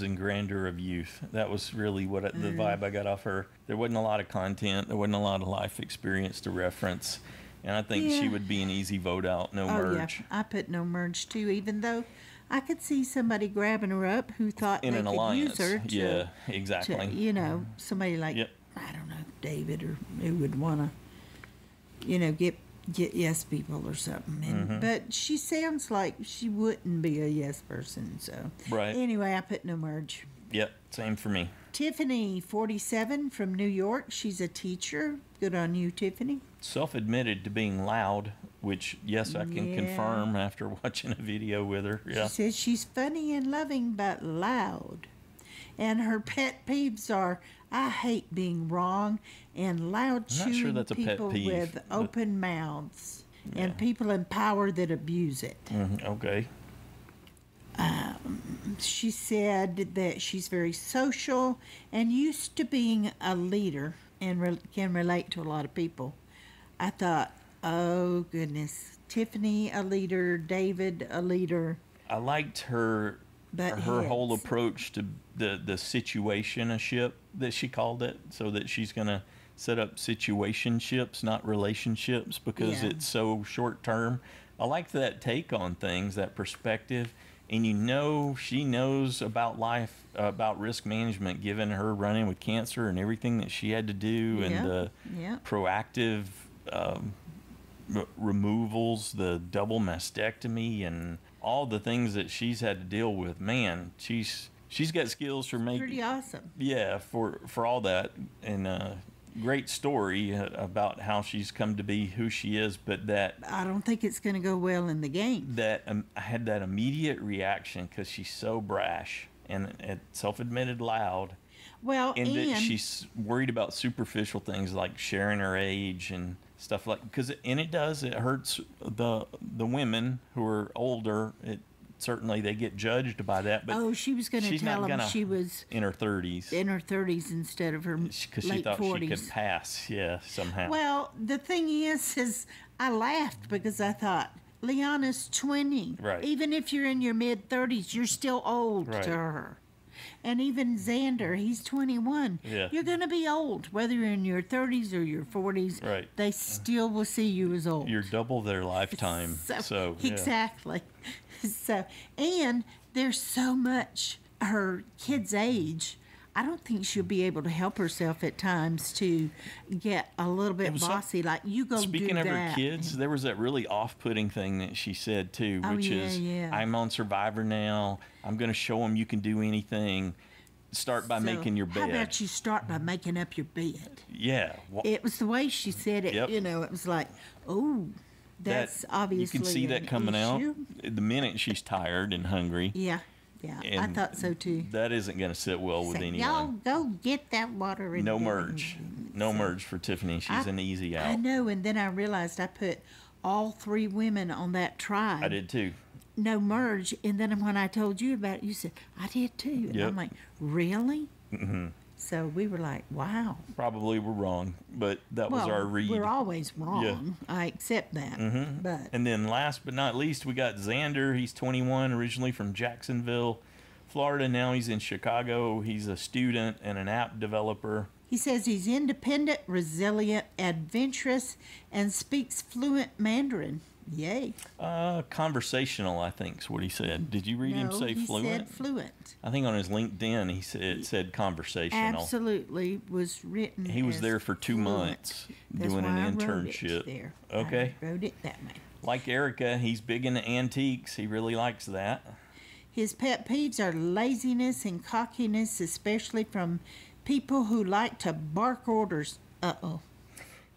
and grandeur of youth. That was really what the vibe I got off her. There wasn't a lot of content. There wasn't a lot of life experience to reference. And I think she would be an easy vote out, no merge. Yeah, I put no merge too, even though I could see somebody grabbing her up who thought in they an could alliance. use her to, Yeah, exactly. to, somebody like, I don't know, David, or who would want to, get yes people or something. And, But she sounds like she wouldn't be a yes person. So Right. Anyway, I put no merge. Yep, same for me. Tiffany, 47, from New York. She's a teacher. Good on you, Tiffany. Self-admitted to being loud, which, yes, I can confirm after watching a video with her. Yeah. She says she's funny and loving, but loud. And her pet peeves are, I hate being wrong, and loud I'm not chewing sure that's a pet people peeve, with but- open mouths, and people in power that abuse it. Okay. She said that she's very social and used to being a leader and can relate to a lot of people. I thought, oh goodness, Tiffany a leader, David a leader. I liked her whole approach to the situationship that she called it, so that she's going to set up situationships, not relationships, because it's so short term. I liked that take on things, that perspective. And she knows about life, about risk management, given her run-in with cancer and everything that she had to do, and the proactive removals, the double mastectomy, and all the things that she's had to deal with. Man, she's got skills for making... Pretty awesome. Yeah, for all that. And great story about how she's come to be who she is, but that... I don't think it's going to go well in the game. That I had that immediate reaction because she's so brash and self-admitted loud. Well, and that she's worried about superficial things like sharing her age and stuff like... It hurts the women who are older. Certainly they get judged by that, but she was going to tell him she was in her 30s. In her 30s instead of her late 40s. Because she thought 40s. She could pass, somehow. Well, the thing is I laughed because I thought, Liana's 20. Right. Even if you're in your mid-30s, you're still old to her. And even Xander, he's 21. Yeah. You're going to be old, whether you're in your 30s or your 40s. Right. They still will see you as old. You're double their lifetime. So exactly. So, and there's so much her kid's age. I don't think she'll be able to help herself at times to get a little bit bossy. Like, you go do that. Speaking of her kids, there was that really off-putting thing that she said, too, which is, I'm on Survivor now. I'm going to show them you can do anything. Start by making your bed. How about you start by making up your bed? Yeah. It was the way she said it. Yep. It was like, oh, that's obviously you can see that coming issue. out the minute she's tired and hungry. Yeah, I thought so too. That isn't going to sit well with anyone. Y'all go get that water. No merge. No merge for Tiffany. She's an easy out. I know, and then I realized I put all 3 women on that tribe. I did too. No merge, and then when I told you about it, you said, I did too. And I'm like, really? So we were like, wow. Probably we're wrong, but that was our read. We're always wrong. Yeah. I accept that. But And then last but not least, we got Xander. He's 21, originally from Jacksonville, Florida. Now he's in Chicago. He's a student and an app developer. He says he's independent, resilient, adventurous, and speaks fluent Mandarin. Yay. Conversational, I think, is what he said. Did you read him say fluent? He said fluent. I think on his LinkedIn it said conversational. Absolutely was written. He was there for 2 months doing an internship. There. Okay. I wrote it that way. Like Erica, he's big into antiques. He really likes that. His pet peeves are laziness and cockiness, especially from people who like to bark orders.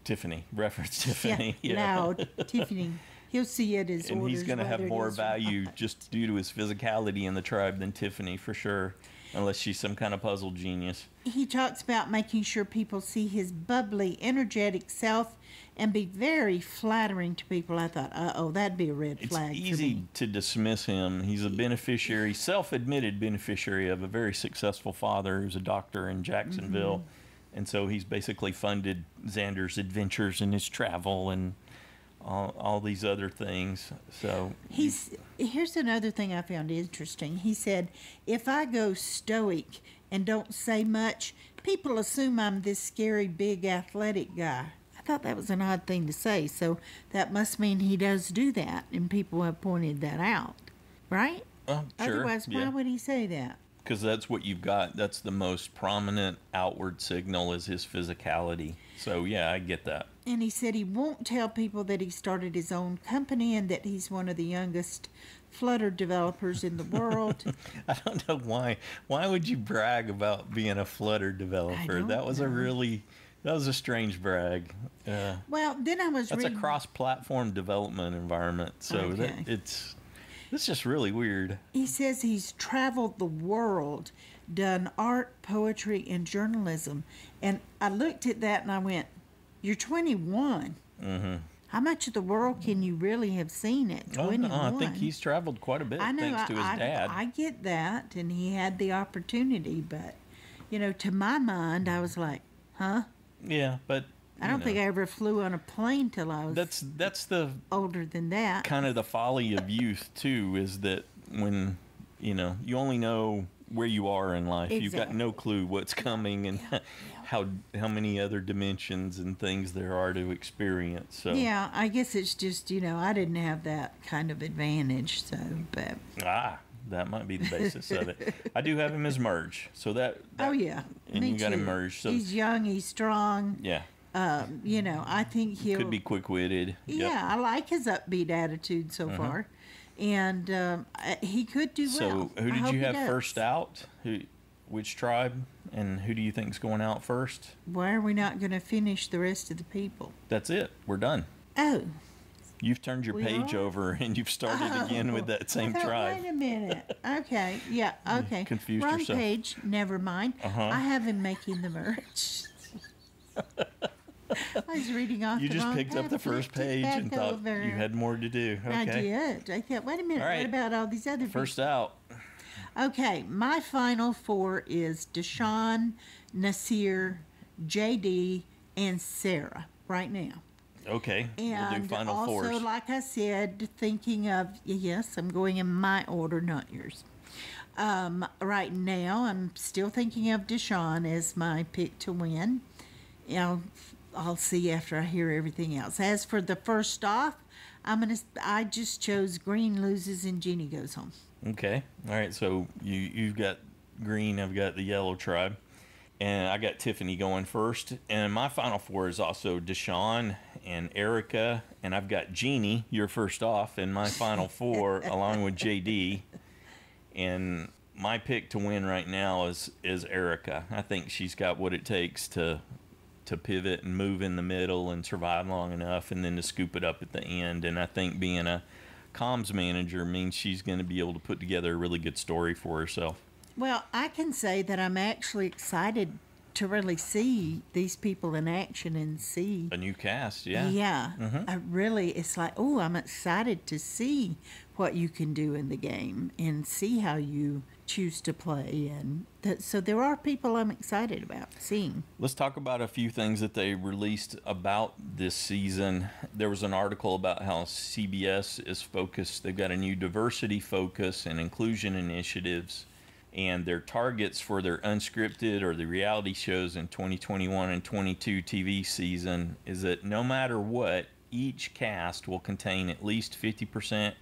Tiffany. Reference Tiffany. Yeah, loud. Tiffany. He'll see it as and orders. He's going to have more value just due to his physicality in the tribe than Tiffany, for sure, unless she's some kind of puzzle genius. He talks about making sure people see his bubbly, energetic self and be very flattering to people. I thought, that'd be a red flag. It's easy to dismiss him. He's a beneficiary, self-admitted beneficiary of a very successful father who's a doctor in Jacksonville. And so he's basically funded Xander's adventures and his travel and all these other things. So here's another thing I found interesting. He said, if I go stoic and don't say much, people assume I'm this scary, big, athletic guy. I thought that was an odd thing to say, so that must mean he does do that, and people have pointed that out, right? Sure. Otherwise, why would he say that? Because that's what you've got. That's the most prominent outward signal is his physicality. So, yeah, I get that. And he said he won't tell people that he started his own company and that he's one of the youngest Flutter developers in the world. I don't know why. Why would you brag about being a Flutter developer? That was a strange brag. Well, then I was reading. That's a cross-platform development environment. So it's just really weird. He says he's traveled the world, done art, poetry, and journalism. And I looked at that and I went, you're 21. Mm-hmm. How much of the world can you really have seen at 21? I think he's traveled quite a bit thanks to his dad. I get that, and he had the opportunity. But, to my mind, I was like, huh? Yeah, but I don't think I ever flew on a plane till I was that's the older than that. Kind of the folly of youth too, is that when you only know where you are in life. Exactly. You've got no clue what's coming and how many other dimensions and things there are to experience. So yeah, I guess it's just I didn't have that kind of advantage. So, but that might be the basis of it. I do have him as merge, so that and me you got too. him merged. So he's young, he's strong. Yeah. I think he could be quick-witted. Yeah, yep. I like his upbeat attitude so far, and he could do well. So, who did you have first out? Which tribe, and who do you think's going out first? Why are we not going to finish the rest of the people? That's it. We're done. Oh. You've turned your page over, and you've started again with that same tribe. Wait a minute. Okay. Yeah. Okay. Confused Wrong yourself. Page. Never mind. I have him making the merge. I was reading off You the just wrong picked up the first page and thought you had more to do. Okay. I did. I thought, wait a minute, what about all these other First people? out. Okay, my final four is Deshaun, Nasir, JD, and Sarah right now. Okay, and we'll do final also, fours. like I said, thinking of, yes, I'm going in my order, not yours. Right now, I'm still thinking of Deshaun as my pick to win. I'll see after I hear everything else. As for the first off, I just chose Green loses and Jeannie goes home. Okay. All right. So you've got green. I've got the yellow tribe, and I got Tiffany going first. And my final four is also Deshaun and Erica, and I've got Jeannie. You're first off in my final four, along with JD. And my pick to win right now is Erica. I think she's got what it takes to pivot and move in the middle and survive long enough, and then to scoop it up at the end. And I think being a comms manager means she's going to be able to put together a really good story for herself. Well, I can say that I'm actually excited to really see these people in action and see a new cast. Yeah. Yeah. It's like, oh, I'm excited to see what you can do in the game and see how you choose to play. And so there are people I'm excited about seeing. Let's talk about a few things that they released about this season. There was an article about how CBS is focused. They've got a new diversity focus and inclusion initiatives. And their targets for their unscripted or the reality shows in 2021 and 22 TV season is that no matter what, each cast will contain at least 50%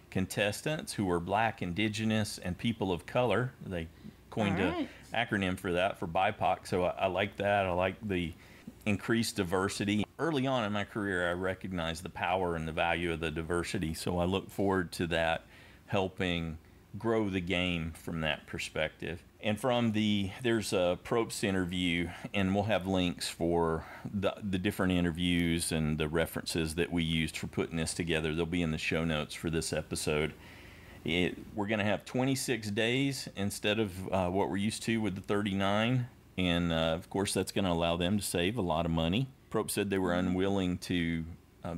contestants who are Black, Indigenous, and people of color. They coined an acronym for that, for BIPOC, so I like that. I like the increased diversity. Early on in my career, I recognized the power and the value of the diversity, so I look forward to that helping grow the game from that perspective. And there's a Probst interview, and we'll have links for the different interviews and the references that we used for putting this together. They'll be in the show notes for this episode. We're going to have 26 days instead of what we're used to with the 39. And of course, that's going to allow them to save a lot of money. Probst said they were unwilling to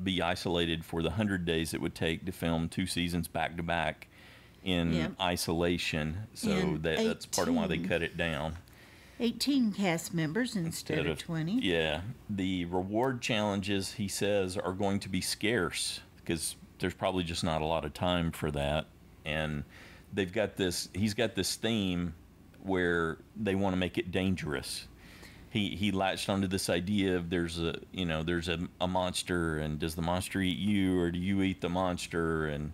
be isolated for the 100 days it would take to film 2 seasons back to back in isolation, so that's part of why they cut it down. 18 cast members instead of 20. Yeah. The reward challenges, he says, are going to be scarce because there's probably just not a lot of time for that. And he's got this theme where they want to make it dangerous. He latched onto this idea of there's a monster, and does the monster eat you or do you eat the monster? And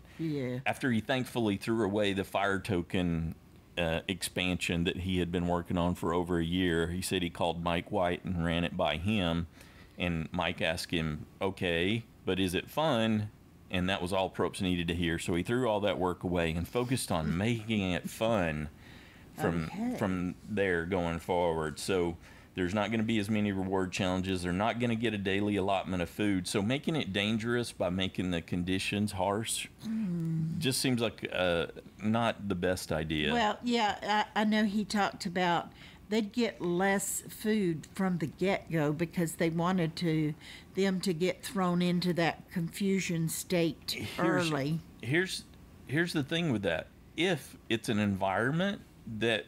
after he thankfully threw away the fire token expansion that he had been working on for over a year, he said he called Mike White and ran it by him, and Mike asked him, okay, but is it fun? And that was all Probst needed to hear, so he threw all that work away and focused on making it fun from there going forward. So there's not going to be as many reward challenges. They're not going to get a daily allotment of food. So making it dangerous by making the conditions harsh just seems like not the best idea. Well, yeah, I know he talked about they'd get less food from the get-go because they wanted them to get thrown into that confusion state early. Here's the thing with that. If it's an environment that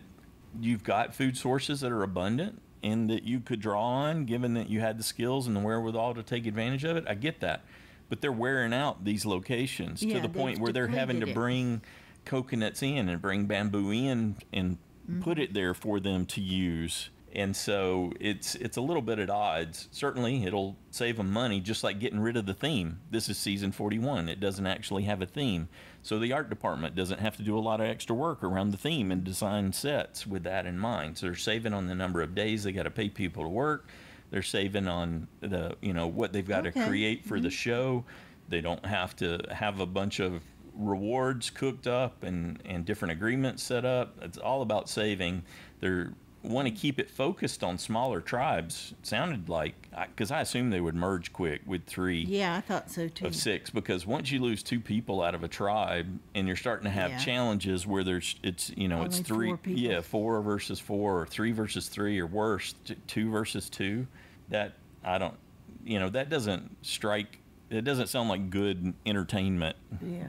you've got food sources that are abundant, and that you could draw on, given that you had the skills and the wherewithal to take advantage of it, I get that. But they're wearing out these locations to the point where they're having to bring coconuts in and bring bamboo in and put it there for them to use. And so it's a little bit at odds. Certainly, it'll save them money, just like getting rid of the theme. This is season 41. It doesn't actually have a theme. So the art department doesn't have to do a lot of extra work around the theme and design sets with that in mind. So they're saving on the number of days they got to pay people to work. They're saving on what they've got to create for the show. They don't have to have a bunch of rewards cooked up and different agreements set up. It's all about saving. They're want to keep it focused on smaller tribes. It sounded like, because I assumed they would merge quick with 3. Yeah, I thought so too. Of 6, because once you lose 2 people out of a tribe, and you're starting to have challenges where it's 3, 4 people. 4 versus 4, or 3 versus 3, or worse, 2 versus 2. That that doesn't strike. It doesn't sound like good entertainment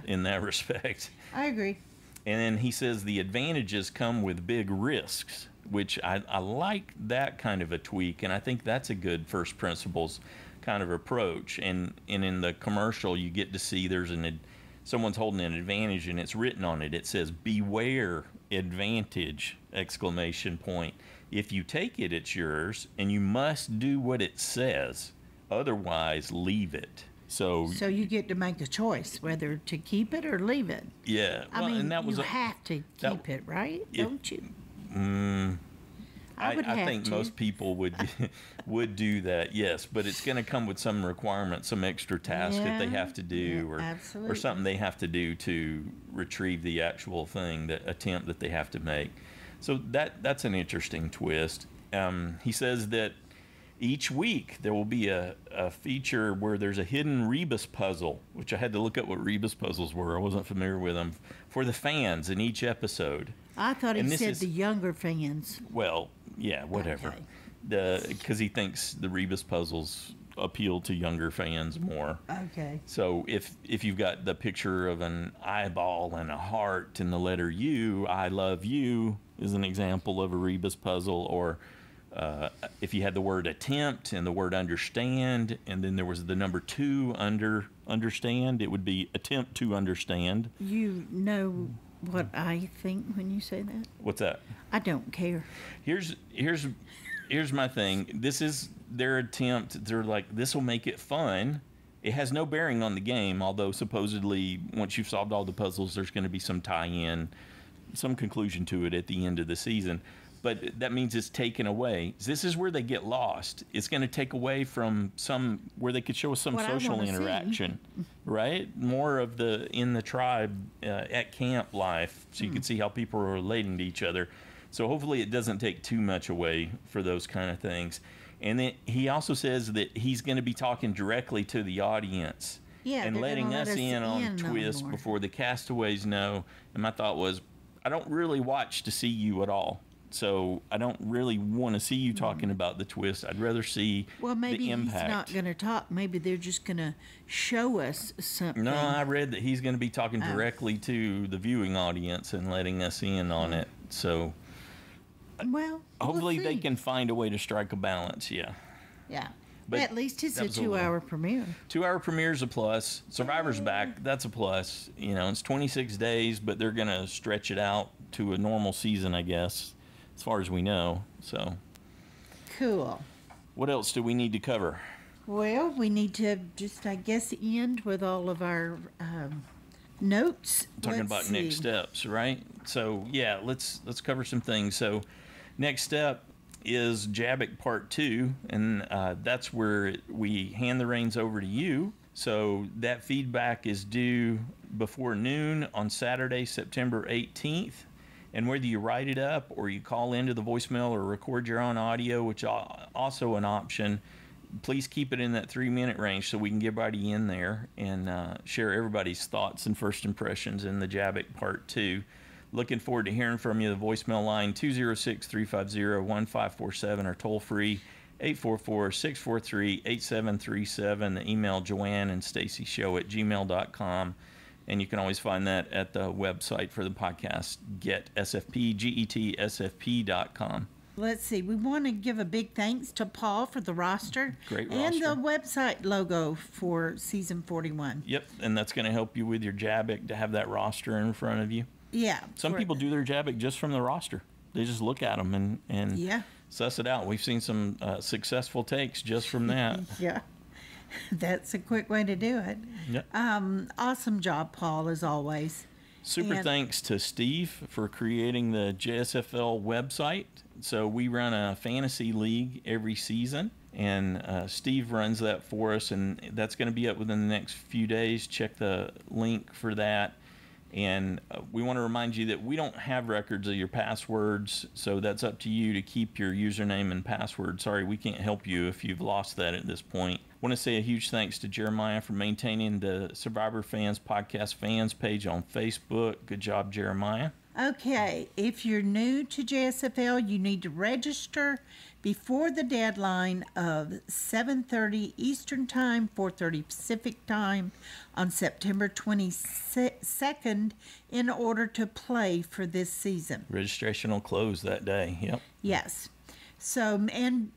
in that respect. I agree. And then he says the advantages come with big risks, which I like that kind of a tweak, and I think that's a good first principles kind of approach. And in the commercial, you get to see someone's holding an advantage, and it's written on it. It says, "Beware advantage!" ! If you take it, it's yours, and you must do what it says. Otherwise, leave it. So you get to make a choice whether to keep it or leave it. Yeah. I mean, you have to keep it, right? Don't you? I think most people would do that, yes, but it's going to come with some requirement, some extra task that they have to do, or something they have to do to retrieve the actual thing, the attempt that they have to make. So that's an interesting twist. He says that each week there will be a feature where there's a hidden rebus puzzle, which I had to look up what rebus puzzles were. I wasn't familiar with them, for the fans in each episode. I thought he said the younger fans. Well, yeah, whatever. Okay. Because he thinks the Rebus puzzles appeal to younger fans more. Okay. So if you've got the picture of an eyeball and a heart and the letter U, I love you is an example of a Rebus puzzle. Or if you had the word attempt and the word understand, and then there was the number 2 understand, it would be attempt to understand. You know what I think when you say that? What's that? I don't care. Here's my thing. This is their attempt. They're like, this will make it fun. It has no bearing on the game, although supposedly once you've solved all the puzzles, there's going to be some tie-in, some conclusion to it at the end of the season. But that means it's taken away. This is where they get lost. It's going to take away from where they could show us some what social interaction, right? More of the in the tribe at camp life, so you can see how people are relating to each other. So hopefully it doesn't take too much away for those kind of things. And then he also says that he's going to be talking directly to the audience and letting us in on twists before the castaways know. And my thought was, I don't really watch to see you at all. So I don't really want to see you talking about the twist. I'd rather see the impact. Well, maybe he's not going to talk. Maybe they're just going to show us something. No, I read that he's going to be talking directly to the viewing audience and letting us in on it. So, well, hopefully they can find a way to strike a balance. Yeah. Yeah. But at least it's a 2-hour premiere. 2-hour premiere is a plus. Survivor's back. That's a plus. You know, it's 26 days, but they're going to stretch it out to a normal season, I guess, as far as we know. So cool. What else do we need to cover? Well, we need to just, I guess, end with all of our notes. Talking about next steps, right? So yeah, let's cover some things. So next step is JABBIC Part 2, and that's where we hand the reins over to you. So that feedback is due before noon on Saturday, September 18th. And whether you write it up or you call into the voicemail or record your own audio, which is also an option, please keep it in that 3-minute range so we can get everybody in there and share everybody's thoughts and first impressions in the JABBIC Part 2. Looking forward to hearing from you. The voicemail line 206-350-1547 or toll free 844-643-8737. The email Joanne and Stacy Show at gmail.com. And you can always find that at the website for the podcast, getsfp.com. Let's see. We want to give a big thanks to Paul for the roster. Great roster. And the website logo for season 41. Yep, and that's going to help you with your JABBIC to have that roster in front of you. Yeah. Some people do their JABBIC just from the roster. They just look at them and suss it out. We've seen some successful takes just from that. Yeah. That's a quick way to do it. Yep. Awesome job, Paul, as always. Super thanks to Steve for creating the JSFL website. So we run a fantasy league every season, and Steve runs that for us, and that's going to be up within the next few days. Check the link for that. And we want to remind you that we don't have records of your passwords, so that's up to you to keep your username and password. Sorry, we can't help you if you've lost that at this point. I want to say a huge thanks to Jeremiah for maintaining the Survivor Fans Podcast Fans page on Facebook. Good job, Jeremiah. Okay, if you're new to JSFL, you need to register before the deadline of 7:30 Eastern Time, 4:30 Pacific Time on September 22nd in order to play for this season. Registration will close that day, yep. Yes. So, and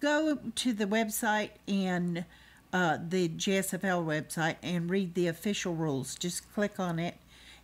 go to the website and the JSFL website and read the official rules. Just click on it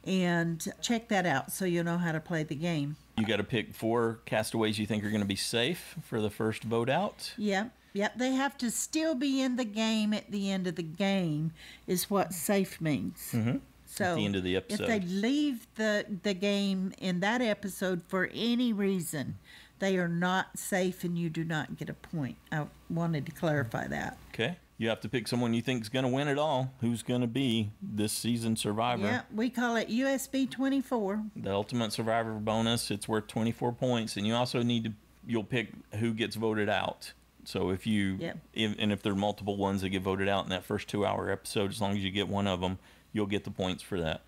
and check that out so you'll know how to play the game. You got to pick 4 castaways you think are going to be safe for the first vote out. Yep. They have to still be in the game at the end of the game is what safe means. Mm-hmm. So at the end of the episode. If they leave the game in that episode for any reason, they are not safe and you do not get a point. I wanted to clarify that. Okay. You have to pick someone you think is going to win it all. Who's going to be this season's survivor? Yeah, we call it USB 24. The ultimate survivor bonus. It's worth 24 points, and you also you'll pick who gets voted out. So if if there are multiple ones that get voted out in that first 2-hour episode, as long as you get one of them, you'll get the points for that.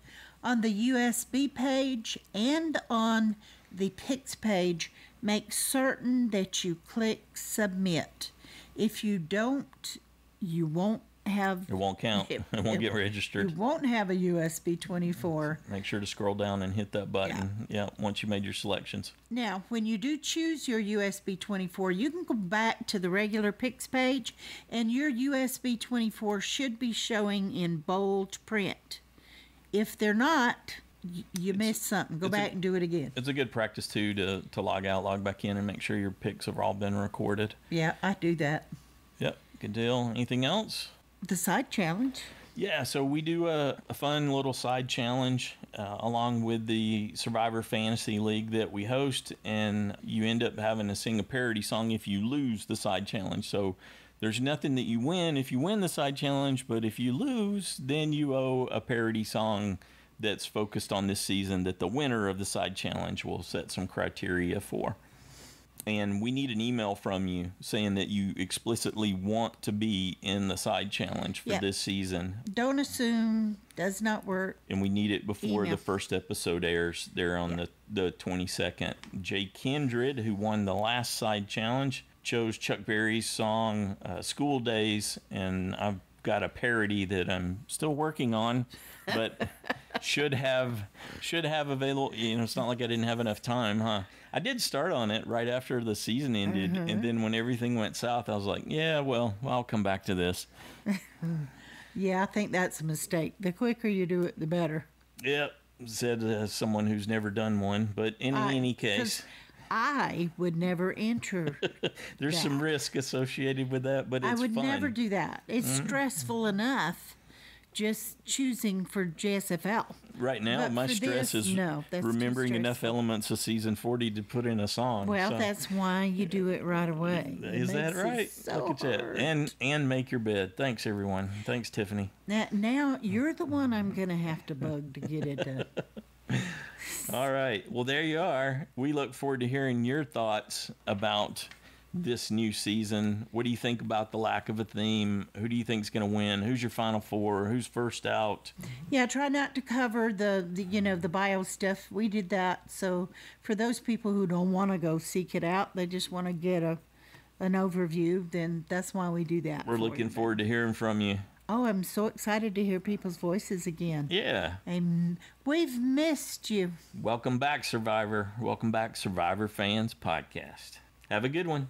On the USB page and on the picks page, make certain that you click submit. If you don't, you won't have... It won't count. It won't get registered. You won't have a USB 24. Make sure to scroll down and hit that button. Yeah, once you made your selections. Now, when you do choose your USB 24, you can go back to the regular Pix page, and your USB 24 should be showing in bold print. If they're not, you missed something. Go back and do it again. It's a good practice, too, to log out, log back in, and make sure your Pix have all been recorded. Yeah, I do that. Yep, good deal. Anything else? The side challenge. Yeah, so we do a fun little side challenge along with the Survivor Fantasy League that we host, and you end up having to sing a parody song if you lose the side challenge. So there's nothing that you win if you win the side challenge, but if you lose, then you owe a parody song that's focused on this season that the winner of the side challenge will set some criteria for. And we need an email from you saying that you explicitly want to be in the side challenge for this season. Don't assume. Does not work. And we need it before the first episode airs there on the 22nd. Jay Kindred, who won the last side challenge, chose Chuck Berry's song School Days. And I've got a parody that I'm still working on, but should have available. You know, it's not like I didn't have enough time, huh? I did start on it right after the season ended, and then when everything went south, I was like, yeah, well, I'll come back to this. Yeah, I think that's a mistake. The quicker you do it, the better. Yep, said someone who's never done one, but in any case, I would never enter. There's some risk associated with that, but it's fun. I would never do that. It's stressful enough just choosing for JSFL. Right now, but my stress is remembering enough elements of season 40 to put in a song. Well, that's why you do it right away. Is that right? So look at that. And make your bed. Thanks, everyone. Thanks, Tiffany. Now you're the one I'm going to have to bug to get it done. All right. Well, there you are. We look forward to hearing your thoughts about this new season. What do you think about the lack of a theme? Who do you think is going to win? Who's your final four? Who's first out? Yeah, try not to cover the bio stuff. We did that. So for those people who don't want to go seek it out, they just want to get an overview, then that's why we do that. We're looking forward to hearing from you. Oh, I'm so excited to hear people's voices again. Yeah. And we've missed you. Welcome back, Survivor. Welcome back, Survivor Fans Podcast. Have a good one.